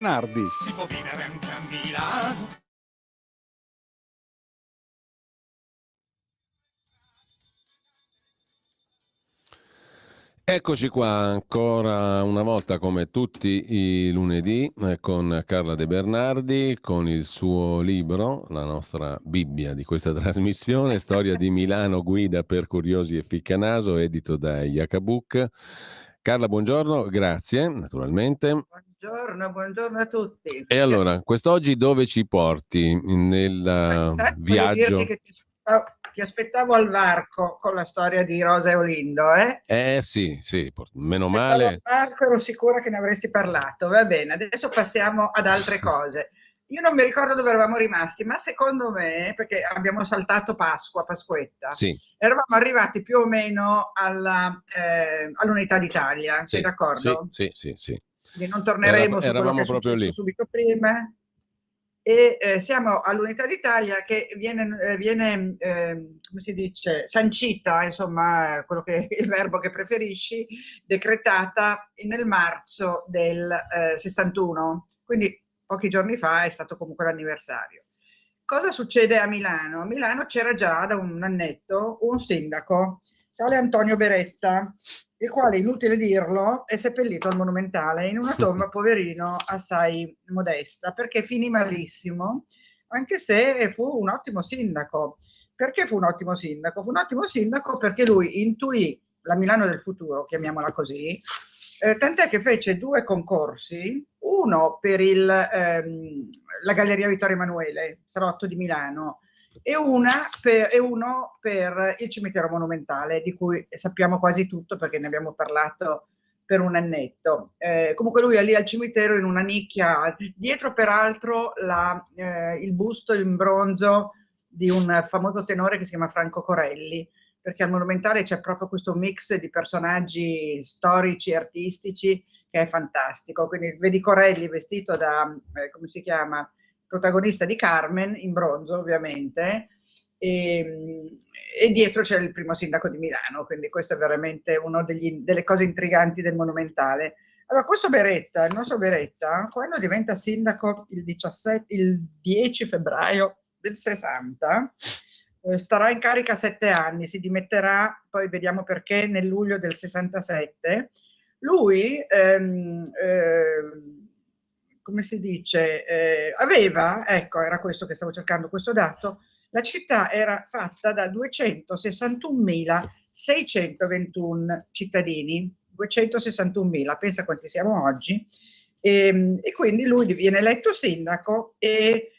Nardi. Si può vivere anche a Milano. Eccoci qua ancora una volta come tutti i lunedì con Carla De Bernardi, con il suo libro, la nostra Bibbia di questa trasmissione, Storia di Milano, guida per curiosi e ficcanaso, edito da Iacabook. Carla, buongiorno, grazie naturalmente. Buongiorno a tutti. E allora, quest'oggi dove ci porti nel Intanto voglio dirti viaggio? che ti aspettavo al varco con la storia di Rosa e Olindo, eh? Sì, meno Aspettavo al male. varco, ero sicura che ne avresti parlato. Va bene, adesso passiamo ad altre cose. Io non mi ricordo dove eravamo rimasti, ma secondo me, perché abbiamo saltato Pasquetta, Sì, eravamo arrivati più o meno all'Unità d'Italia, sei sì, sì, d'accordo? sì, sì, sì. Quindi non torneremo su quello che Eravamo è proprio successo lì. subito prima. E siamo all'Unità d'Italia che viene come si dice, sancita, insomma, quello che il verbo che preferisci, decretata nel marzo del 61, quindi pochi giorni fa è stato comunque l'anniversario. Cosa succede a Milano? A Milano c'era già da un annetto un sindaco, tale Antonio Beretta, il quale, inutile dirlo, è seppellito al Monumentale in una tomba, poverino, assai modesta, perché finì malissimo, anche se fu un ottimo sindaco. Perché fu un ottimo sindaco? Fu un ottimo sindaco perché lui intuì la Milano del futuro, chiamiamola così, tant'è che fece due concorsi, uno per la Galleria Vittorio Emanuele, Salotto di Milano, e uno per il cimitero monumentale, di cui sappiamo quasi tutto perché ne abbiamo parlato per un annetto. Comunque lui è lì al cimitero in una nicchia, dietro peraltro il busto in bronzo di un famoso tenore che si chiama Franco Corelli, perché al Monumentale c'è proprio questo mix di personaggi storici e artistici che è fantastico. Quindi vedi Corelli vestito da, come si chiama, protagonista di Carmen, in bronzo ovviamente, e dietro c'è il primo sindaco di Milano, quindi questo è veramente una delle cose intriganti del Monumentale. Allora, questo Beretta, il nostro Beretta, quando diventa sindaco il 10 febbraio del 60, starà in carica 7 anni, si dimetterà, poi vediamo perché, nel luglio del 67. Lui, come si dice, aveva, ecco, era questo che stavo cercando, questo dato, la città era fatta da 261.621 cittadini, 261.000, pensa quanti siamo oggi, e quindi lui viene eletto sindaco e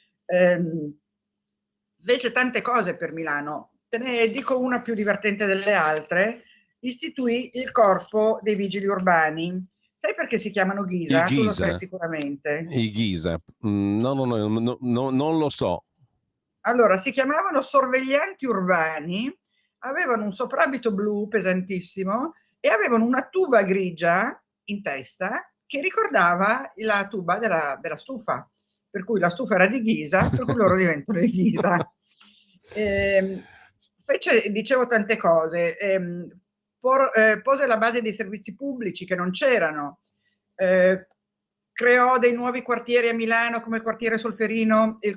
fece tante cose per Milano. Te ne dico una più divertente delle altre: istituì il corpo dei vigili urbani. Sai perché si chiamano I Ghisa? Tu lo sai Ghisa, sicuramente. i Ghisa. Non lo so. Allora, si chiamavano sorveglianti urbani, avevano un soprabito blu pesantissimo e avevano una tuba grigia in testa che ricordava la tuba della stufa, per cui la stufa era di ghisa, per cui loro diventano di ghisa. Ehm, dicevo tante cose, pose la base dei servizi pubblici che non c'erano, eh, creò dei nuovi quartieri a Milano come il quartiere Solferino e il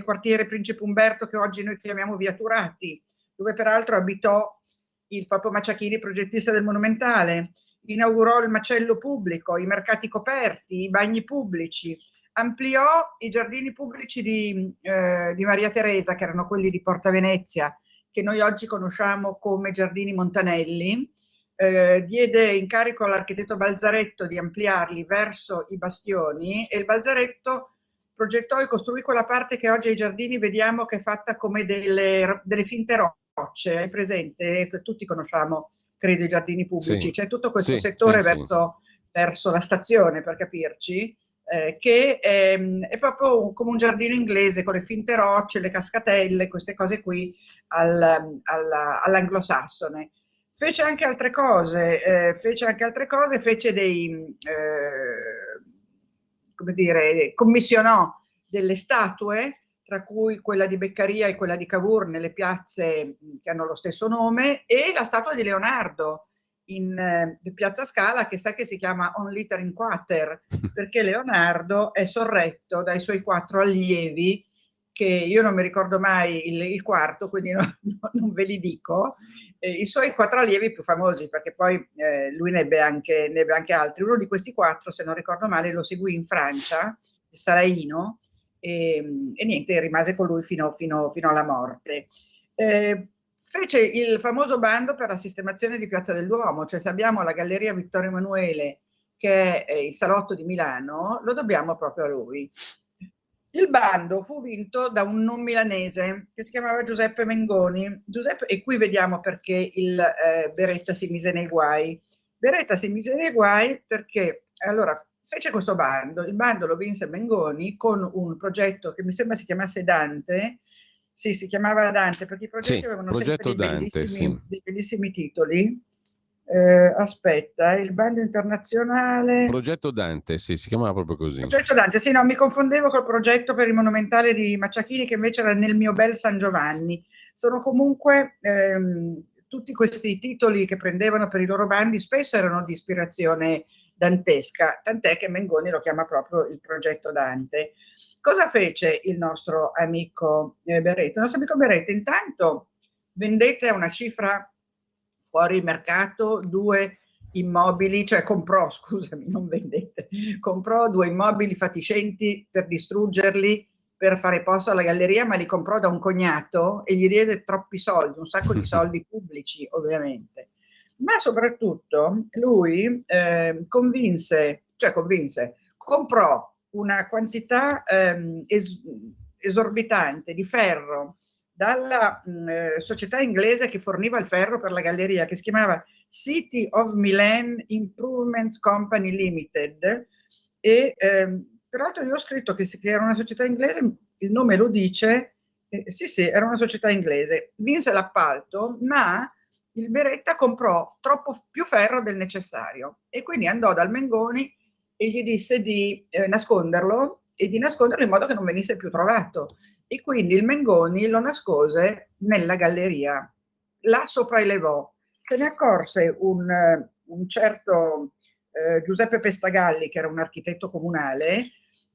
quartiere Principe Umberto, che oggi noi chiamiamo Via Turati, dove peraltro abitò il Pappo Macciachini, progettista del Monumentale. Inaugurò il macello pubblico, i mercati coperti, i bagni pubblici, ampliò i giardini pubblici di Maria Teresa, che erano quelli di Porta Venezia, che noi oggi conosciamo come Giardini Montanelli. Diede incarico all'architetto Balzaretto di ampliarli verso i bastioni, e il Balzaretto progettò e costruì quella parte che oggi ai giardini vediamo che è fatta come delle finte rocce. Hai presente? Tutti conosciamo, credo, i giardini pubblici. Sì, C'è tutto questo sì, sì, settore sì. verso la stazione, per capirci, che è proprio come un giardino inglese con le finte rocce, le cascatelle, queste cose qui all'anglosassone. Fece anche altre cose, fece come dire, commissionò delle statue, tra cui quella di Beccaria e quella di Cavour nelle piazze che hanno lo stesso nome, e la statua di Leonardo, in Piazza Scala, che sa che si chiama On Liter in Quater, perché Leonardo è sorretto dai suoi 4 allievi, che io non mi ricordo mai il quarto, quindi non ve li dico, i suoi 4 allievi più famosi, perché poi lui ne ebbe anche altri. Uno di questi 4, se non ricordo male, lo seguì in Francia, il Salaino, e niente, rimase con lui fino alla morte. Fece il famoso bando per la sistemazione di Piazza del Duomo, cioè se abbiamo la Galleria Vittorio Emanuele, che è il salotto di Milano, lo dobbiamo proprio a lui. Il bando fu vinto da un non milanese che si chiamava Giuseppe Mengoni. E qui vediamo perché il Beretta si mise nei guai. Beretta si mise nei guai perché allora fece questo bando. Il bando lo vinse Mengoni con un progetto che mi sembra si chiamasse Dante. Sì, si chiamava Dante perché i progetti Sì, avevano progetto sempre Dante, sì. dei bellissimi titoli. Aspetta, il bando internazionale. Progetto Dante, sì, si chiamava proprio così. Progetto Dante, sì, no, mi confondevo col progetto per il monumentale di Macciachini, che invece era nel mio bel San Giovanni. Sono comunque tutti questi titoli che prendevano per i loro bandi spesso erano di ispirazione dantesca, tant'è che Mengoni lo chiama proprio il progetto Dante. Cosa fece il nostro amico Beretta? Il nostro amico Beretta intanto vendette a una cifra fuori mercato 2 immobili, cioè comprò, scusami, non vendette, comprò 2 immobili fatiscenti per distruggerli, per fare posto alla galleria, ma li comprò da un cognato e gli diede troppi soldi, un sacco di soldi pubblici ovviamente. Ma soprattutto lui comprò una quantità esorbitante di ferro dalla società inglese che forniva il ferro per la galleria, che si chiamava City of Milan Improvements Company Limited, e peraltro io ho scritto che era una società inglese, il nome lo dice, sì, era una società inglese, vinse l'appalto, ma il Beretta comprò troppo più ferro del necessario e quindi andò dal Mengoni e gli disse di nasconderlo e di nasconderlo in modo che non venisse più trovato. E quindi il Mengoni lo nascose nella galleria, la sopraelevò. Se ne accorse un certo Giuseppe Pestagalli, che era un architetto comunale,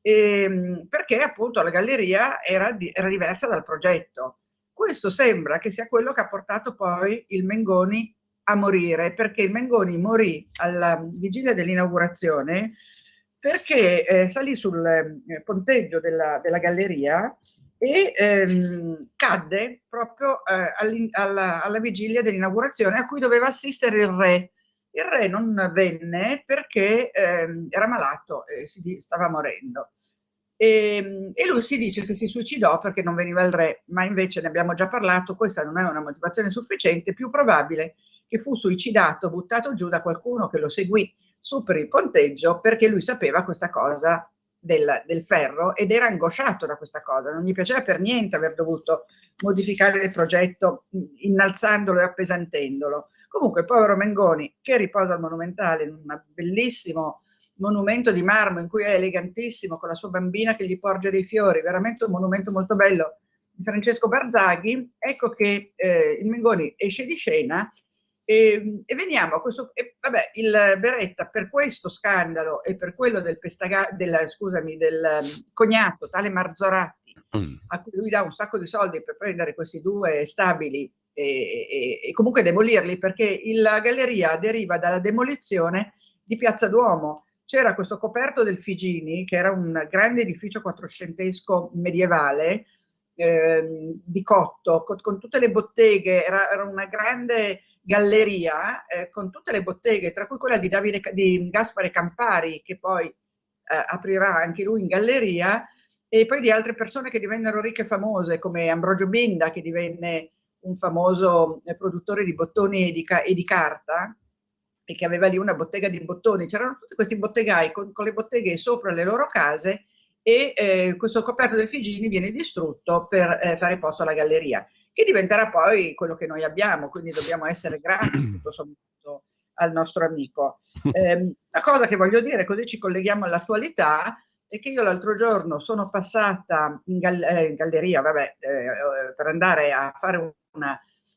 perché appunto la galleria era diversa dal progetto. Questo sembra che sia quello che ha portato poi il Mengoni a morire, perché il Mengoni morì alla vigilia dell'inaugurazione perché salì sul ponteggio della galleria e cadde proprio alla vigilia dell'inaugurazione a cui doveva assistere il re. Il re non venne perché era malato e stava morendo. E lui si dice che si suicidò perché non veniva il re, ma invece ne abbiamo già parlato, questa non è una motivazione sufficiente, più probabile che fu suicidato, buttato giù da qualcuno che lo seguì su per il ponteggio perché lui sapeva questa cosa del ferro ed era angosciato da questa cosa, non gli piaceva per niente aver dovuto modificare il progetto innalzandolo e appesantendolo. Comunque il povero Mengoni, che riposa al Monumentale in un bellissimo monumento di marmo in cui è elegantissimo con la sua bambina che gli porge dei fiori, veramente un monumento molto bello di Francesco Barzaghi, ecco che il Mengoni esce di scena e veniamo a questo, vabbè, il Beretta per questo scandalo e per quello del cognato, tale Marzorati, a cui lui dà un sacco di soldi per prendere questi 2 stabili e comunque demolirli, perché la galleria deriva dalla demolizione di Piazza Duomo. C'era questo coperto del Figini, che era un grande edificio quattrocentesco medievale, di cotto, con tutte le botteghe, era una grande galleria con tutte le botteghe, tra cui quella di Gaspare Campari, che poi aprirà anche lui in galleria, e poi di altre persone che divennero ricche e famose, come Ambrogio Binda, che divenne un famoso produttore di bottoni e di carta, e che aveva lì una bottega di bottoni. C'erano tutti questi bottegai con le botteghe sopra le loro case e questo coperto del Figini viene distrutto per fare posto alla galleria, che diventerà poi quello che noi abbiamo, quindi dobbiamo essere grati tutto sommato al nostro amico. La cosa che voglio dire, così ci colleghiamo all'attualità, è che io l'altro giorno sono passata in galleria, vabbè, per andare a fare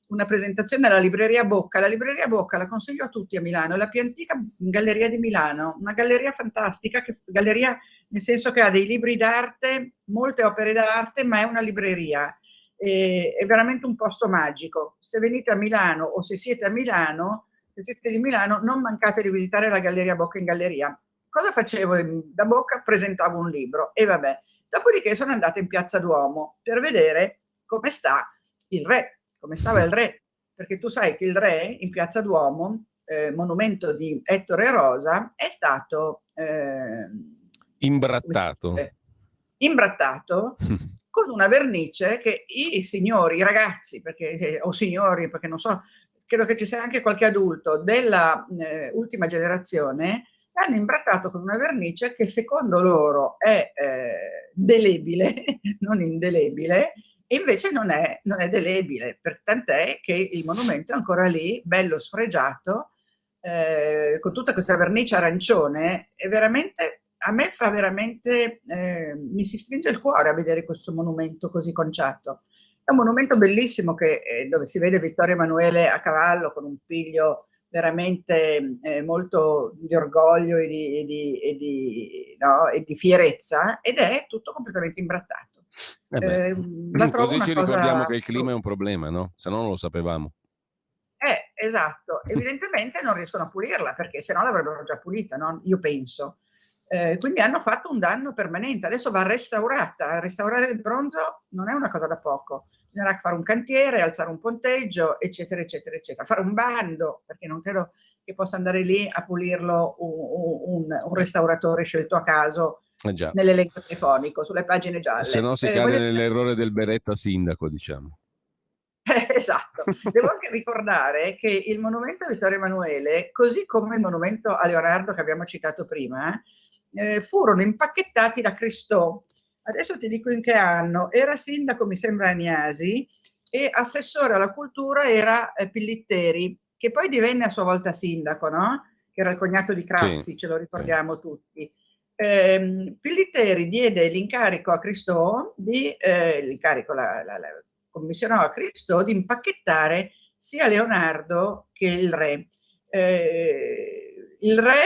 una presentazione alla Libreria Bocca. La Libreria Bocca la consiglio a tutti a Milano, è la più antica galleria di Milano, una galleria fantastica, galleria nel senso che ha dei libri d'arte, molte opere d'arte, ma è una libreria. È veramente un posto magico. Se venite a Milano o se siete a Milano, se siete di Milano, non mancate di visitare la Galleria Bocca in galleria. Cosa facevo da Bocca? Presentavo un libro e vabbè. Dopodiché sono andata in Piazza Duomo per vedere come sta il re, come stava il re, perché tu sai che il re in Piazza Duomo, monumento di Ettore Rosa, è stato imbrattato. Imbrattato con una vernice che i signori, i ragazzi, perché, o signori, perché non so, credo che ci sia anche qualche adulto della ultima generazione, hanno imbrattato con una vernice che secondo loro è delebile, non indelebile, e invece non è delebile, tant'è che il monumento è ancora lì, bello sfregiato, con tutta questa vernice arancione, è veramente, a me fa veramente, mi si stringe il cuore a vedere questo monumento così conciato. È un monumento bellissimo dove si vede Vittorio Emanuele a cavallo con un piglio veramente molto di orgoglio e di fierezza, ed è tutto completamente imbrattato. La trovo Così una ci ricordiamo cosa... che il clima è un problema, no? Se no non lo sapevamo. Esatto. Evidentemente non riescono a pulirla, perché se no l'avrebbero già pulita, no? Io penso. Quindi hanno fatto un danno permanente. Adesso va restaurata. Restaurare il bronzo non è una cosa da poco. Bisognerà fare un cantiere, alzare un ponteggio, eccetera, eccetera, eccetera. Fare un bando, perché non credo che possa andare lì a pulirlo un restauratore scelto a caso nell'elenco telefonico, sulle pagine gialle. Se no si cade nell'errore del berretto sindaco, diciamo. Esatto. Devo anche ricordare che il monumento a Vittorio Emanuele, così come il monumento a Leonardo che abbiamo citato prima, furono impacchettati da Cristò. Adesso ti dico in che anno. Era sindaco, mi sembra, Agnasi, e assessore alla cultura era Pillitteri, che poi divenne a sua volta sindaco, no? Che era il cognato di Craxi, sì, ce lo ricordiamo tutti. Pillitteri diede l'incarico a Cristò commissionò a Cristò di impacchettare sia Leonardo che il re. Il re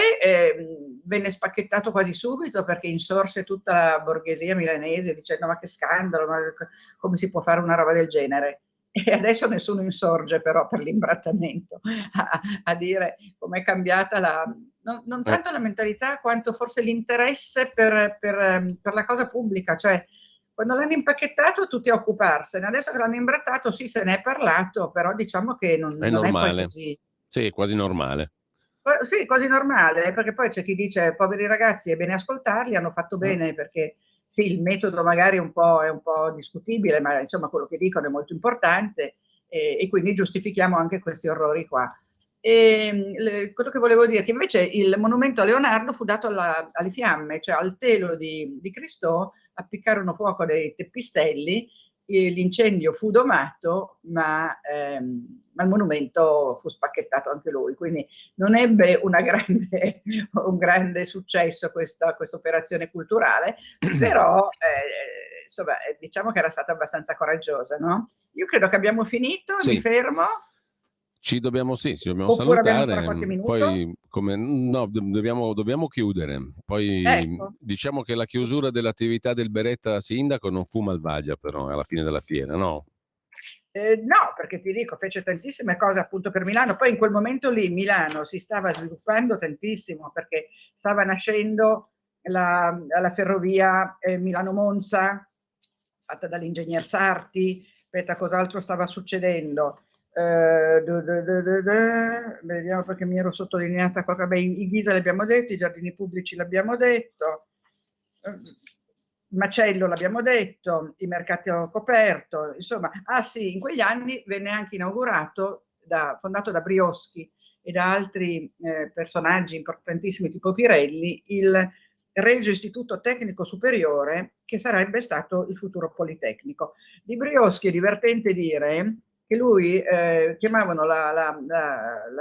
venne spacchettato quasi subito perché insorse tutta la borghesia milanese dicendo ma che scandalo, ma come si può fare una roba del genere? E adesso nessuno insorge però per l'imbrattamento a dire com'è cambiata non tanto la mentalità quanto forse l'interesse per la cosa pubblica, cioè quando l'hanno impacchettato tutti a occuparsene, adesso che l'hanno imbrattato sì se ne è parlato, però diciamo che non è poi così. Sì, è quasi normale. Sì, quasi normale, perché poi c'è chi dice poveri ragazzi è bene ascoltarli, hanno fatto bene perché sì, il metodo magari è un po' discutibile, ma insomma quello che dicono è molto importante e quindi giustifichiamo anche questi orrori qua. Quello che volevo dire è che invece il monumento a Leonardo fu dato alle fiamme, cioè al telo di Cristò appiccarono fuoco dei teppistelli, l'incendio fu domato, ma il monumento fu spacchettato anche lui, quindi non ebbe un grande successo questa operazione culturale, però insomma, diciamo che era stata abbastanza coraggiosa, no? Io credo che abbiamo finito, sì. Mi fermo. Ci dobbiamo salutare. Abbiamo ancora qualche minuto? Poi dobbiamo chiudere. Poi ecco. Diciamo che la chiusura dell'attività del beretta sindaco non fu malvagia però alla fine della fiera, no? No, perché ti dico, fece tantissime cose appunto per Milano, poi in quel momento lì Milano si stava sviluppando tantissimo perché stava nascendo la ferrovia Milano-Monza, fatta dall'ingegner Sarti, aspetta cos'altro stava succedendo, vediamo perché mi ero sottolineata qua, vabbè, i Ghisa li abbiamo detti, i giardini pubblici l'abbiamo detto, Macello l'abbiamo detto, i mercati coperto, insomma, sì, in quegli anni venne anche inaugurato, fondato da Brioschi e da altri personaggi importantissimi tipo Pirelli, il Regio Istituto Tecnico Superiore, che sarebbe stato il futuro Politecnico. Di Brioschi è divertente dire che lui chiamavano la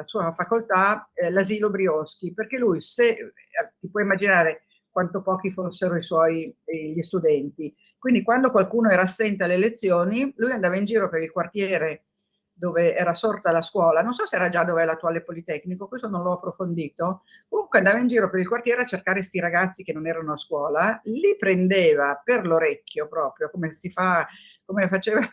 sua facoltà l'asilo Brioschi, perché lui, ti puoi immaginare quanto pochi fossero gli studenti. Quindi quando qualcuno era assente alle lezioni, lui andava in giro per il quartiere dove era sorta la scuola, non so se era già dove è l'attuale Politecnico, questo non l'ho approfondito, comunque andava in giro per il quartiere a cercare sti ragazzi che non erano a scuola, li prendeva per l'orecchio proprio, come facevano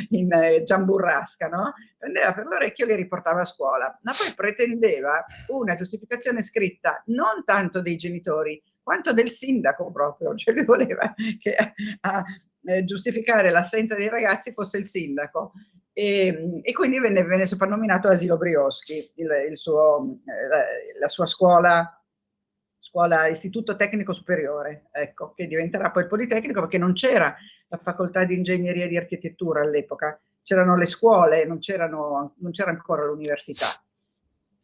in Gian Burrasca, no? Prendeva per l'orecchio e li riportava a scuola, ma poi pretendeva una giustificazione scritta non tanto dei genitori, quanto del sindaco proprio, cioè lui voleva che a giustificare l'assenza dei ragazzi fosse il sindaco. E quindi venne soprannominato Asilo Brioschi, la sua scuola, Istituto Tecnico Superiore, ecco, che diventerà poi Politecnico, perché non c'era la facoltà di ingegneria e di architettura all'epoca, c'erano le scuole, non c'era ancora l'università.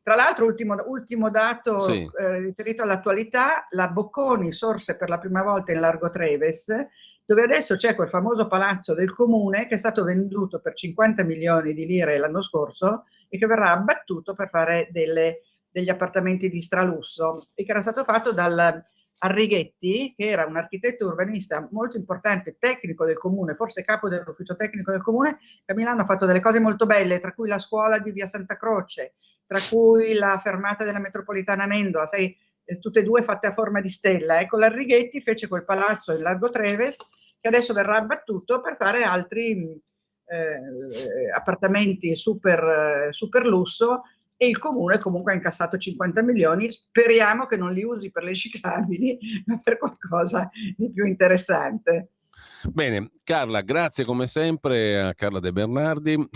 Tra l'altro, ultimo dato Sì. riferito all'attualità, la Bocconi sorse per la prima volta in Largo Treves, dove adesso c'è quel famoso palazzo del comune che è stato venduto per 50 milioni di lire l'anno scorso e che verrà abbattuto per fare degli appartamenti di stralusso, e che era stato fatto dal Arrighetti, che era un architetto urbanista molto importante, tecnico del comune, forse capo dell'ufficio tecnico del comune, che a Milano ha fatto delle cose molto belle, tra cui la scuola di via Santa Croce, tra cui la fermata della metropolitana Amendola, sai, tutte e due fatte a forma di stella. Ecco, l'Arrighetti fece quel palazzo in Largo Treves, che adesso verrà abbattuto per fare altri appartamenti super lusso, e il comune comunque ha incassato 50 milioni, speriamo che non li usi per le ciclabili, ma per qualcosa di più interessante. Bene, Carla, grazie come sempre a Carla De Bernardi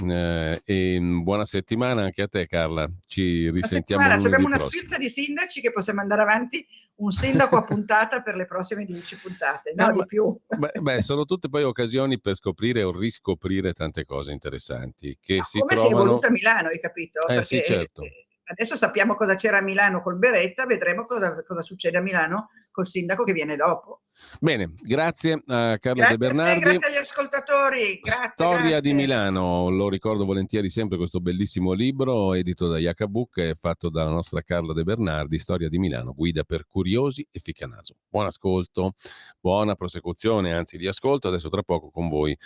e buona settimana anche a te, Carla. Ci risentiamo lunedì Abbiamo una prossimo. sfilza di sindaci che possiamo andare avanti, un sindaco a puntata per le prossime 10 puntate, no, di più. Beh, sono tutte poi occasioni per scoprire o riscoprire tante cose interessanti che si Come si è trovano. evoluta Milano, hai capito? Perché Sì, certo. adesso sappiamo cosa c'era a Milano col Beretta, vedremo cosa succede a Milano col sindaco che viene dopo. Bene, grazie a Carla De Grazie a te, Bernardi. grazie agli ascoltatori. Storia di Grazie. Milano, lo ricordo volentieri sempre questo bellissimo libro edito da Jacobook e fatto dalla nostra Carla De Bernardi, Storia di Milano, guida per curiosi e ficcanaso. Buon ascolto, buona prosecuzione, anzi di ascolto, adesso tra poco con voi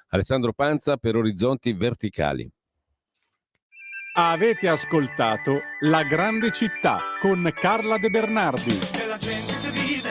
Alessandro Panza per Orizzonti Verticali. Avete ascoltato La Grande Città con Carla De Bernardi. E la gente vive